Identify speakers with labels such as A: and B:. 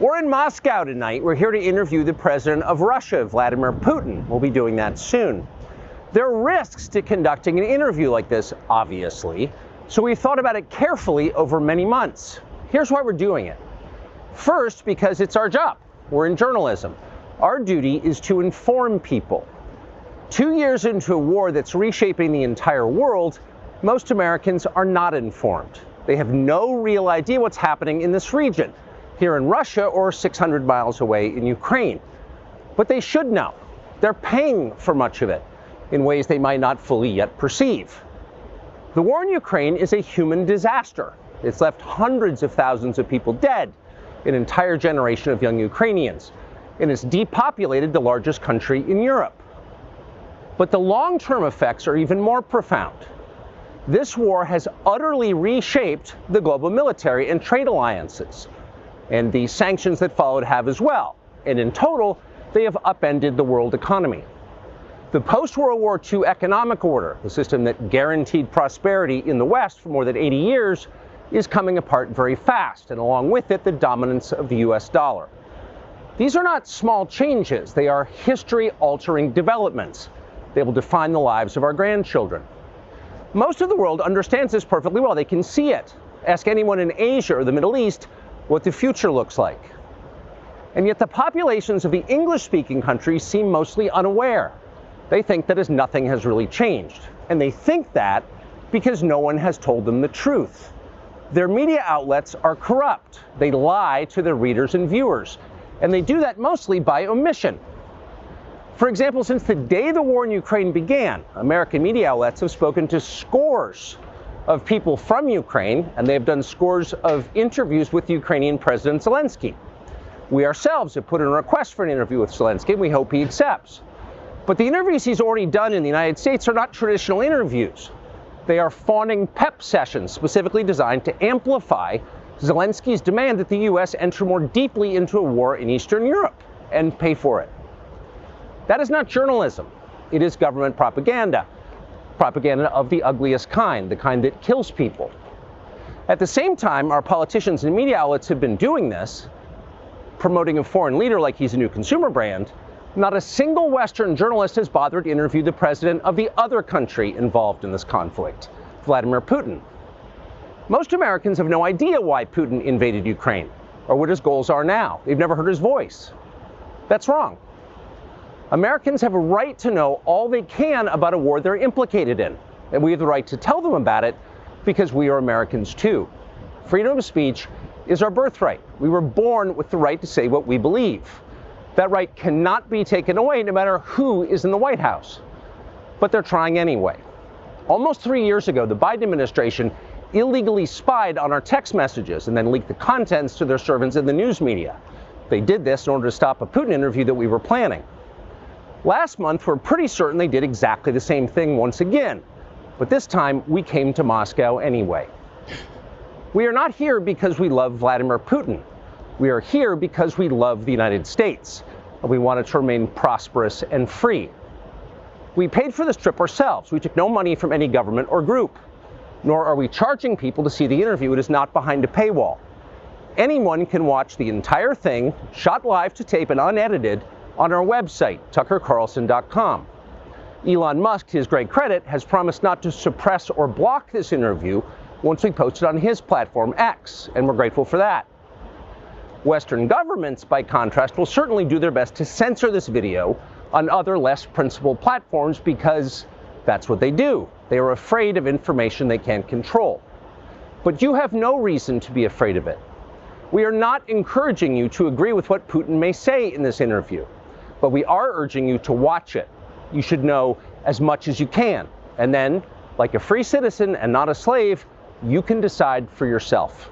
A: We're in Moscow tonight. We're here to interview the president of Russia, Vladimir Putin. We'll be doing that soon. There are risks to conducting an interview like this, obviously, so we've thought about it carefully over many months. Here's why we're doing it. First, because it's our job. We're in journalism. Our duty is to inform people. 2 years into a war that's reshaping the entire world, most Americans are not informed. They have no real idea what's happening in this region, here in Russia or 600 miles away in Ukraine. But they should know. They're paying for much of it in ways they might not fully yet perceive. The war in Ukraine is a human disaster. It's left hundreds of thousands of people dead, an entire generation of young Ukrainians, and it's depopulated the largest country in Europe. But the long-term effects are even more profound. This war has utterly reshaped the global military and trade alliances, and the sanctions that followed have as well. And in total, they have upended the world economy. The post-World War II economic order, the system that guaranteed prosperity in the West for more than 80 years, is coming apart very fast, and along with it, the dominance of the US dollar. These are not small changes. They are history-altering developments. They will define the lives of our grandchildren. Most of the world understands this perfectly well. They can see it. Ask anyone in Asia or the Middle East what the future looks like. And yet the populations of the English-speaking countries seem mostly unaware. They think that as nothing has really changed. And they think that because no one has told them the truth. Their media outlets are corrupt. They lie to their readers and viewers. And they do that mostly by omission. For example, since the day the war in Ukraine began, American media outlets have spoken to scores of people from Ukraine, and they have done scores of interviews with Ukrainian President Zelensky. We ourselves have put in a request for an interview with Zelensky, and we hope he accepts. But the interviews he's already done in the United States are not traditional interviews. They are fawning pep sessions specifically designed to amplify Zelensky's demand that the U.S. enter more deeply into a war in Eastern Europe and pay for it. That is not journalism. It is government propaganda. Propaganda of the ugliest kind, the kind that kills people. At the same time, our politicians and media outlets have been doing this, promoting a foreign leader like he's a new consumer brand. Not a single Western journalist has bothered to interview the president of the other country involved in this conflict, Vladimir Putin. Most Americans have no idea why Putin invaded Ukraine or what his goals are now. They've never heard his voice. That's wrong. Americans have a right to know all they can about a war they're implicated in, and we have the right to tell them about it because we are Americans too. Freedom of speech is our birthright. We were born with the right to say what we believe. That right cannot be taken away no matter who is in the White House. But they're trying anyway. Almost 3 years ago, the Biden administration illegally spied on our text messages and then leaked the contents to their servants in the news media. They did this in order to stop a Putin interview that we were planning. Last month, we're pretty certain they did exactly the same thing once again. But this time, we came to Moscow anyway. We are not here because we love Vladimir Putin. We are here because we love the United States, and we want it to remain prosperous and free. We paid for this trip ourselves. We took no money from any government or group, nor are we charging people to see the interview. It is not behind a paywall. Anyone can watch the entire thing, shot live to tape and unedited, on our website, tuckercarlson.com. Elon Musk, to his great credit, has promised not to suppress or block this interview once we post it on his platform, X, and we're grateful for that. Western governments, by contrast, will certainly do their best to censor this video on other less principled platforms because that's what they do. They are afraid of information they can't control. But you have no reason to be afraid of it. We are not encouraging you to agree with what Putin may say in this interview, but we are urging you to watch it. You should know as much as you can. And then, like a free citizen and not a slave, you can decide for yourself.